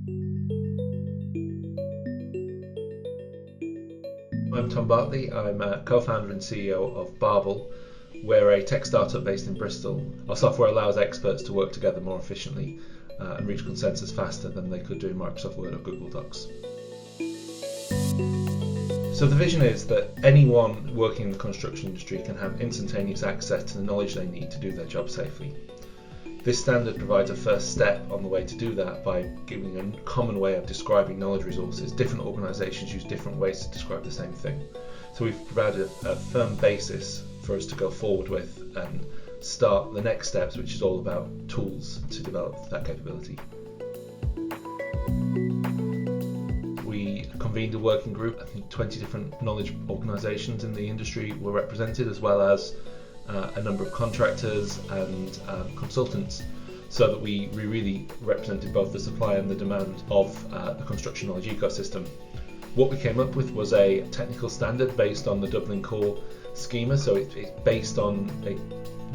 I'm Tom Bartley. I'm a co-founder and CEO of Barbal. We're a tech startup based in Bristol. Our software allows experts to work together more efficiently and reach consensus faster than they could do in Microsoft Word or Google Docs. So the vision is that anyone working in the construction industry can have instantaneous access to the knowledge they need to do their job safely. This standard provides a first step on the way to do that by giving a common way of describing knowledge resources. Different organisations use different ways to describe the same thing. So we've provided a firm basis for us to go forward with and start the next steps, which is all about tools to develop that capability. We convened a working group. I think 20 different knowledge organisations in the industry were represented, as well as a number of contractors and consultants, so that we really represented both the supply and the demand of the construction knowledge ecosystem. What we came up with was a technical standard based on the Dublin Core schema, so it's based on a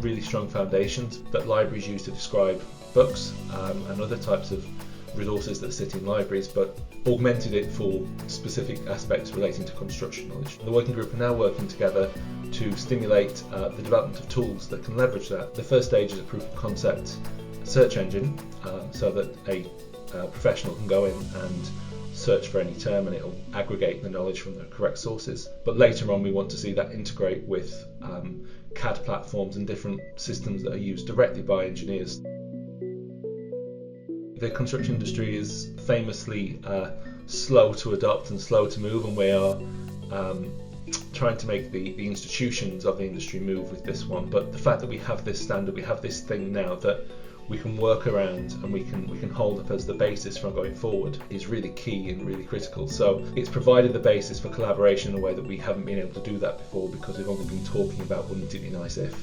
really strong foundations that libraries use to describe books and other types of resources that sit in libraries, but augmented it for specific aspects relating to construction knowledge. The working group are now working together to stimulate the development of tools that can leverage that. The first stage is a proof of concept search engine, so that a professional can go in and search for any term and it'll aggregate the knowledge from the correct sources. But later on we want to see that integrate with CAD platforms and different systems that are used directly by engineers. The construction industry is famously slow to adopt and slow to move, and we are trying to make the institutions of the industry move with this one. But the fact that we have this standard, we have this thing now that we can work around and we can hold up as the basis for going forward is really key and really critical. So it's provided the basis for collaboration in a way that we haven't been able to do that before, because we've only been talking about wouldn't it be nice if.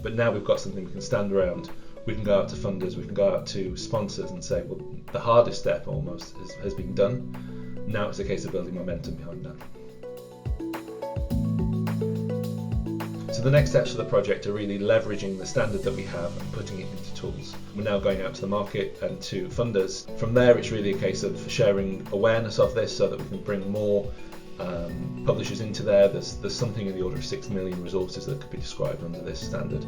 But now we've got something we can stand around. We can go out to funders, we can go out to sponsors and say, well, the hardest step almost has been done. Now it's a case of building momentum behind that. So the next steps for the project are really leveraging the standard that we have and putting it into tools. We're now going out to the market and to funders. From there, it's really a case of sharing awareness of this so that we can bring more publishers into there. There's something in the order of 6 million resources that could be described under this standard.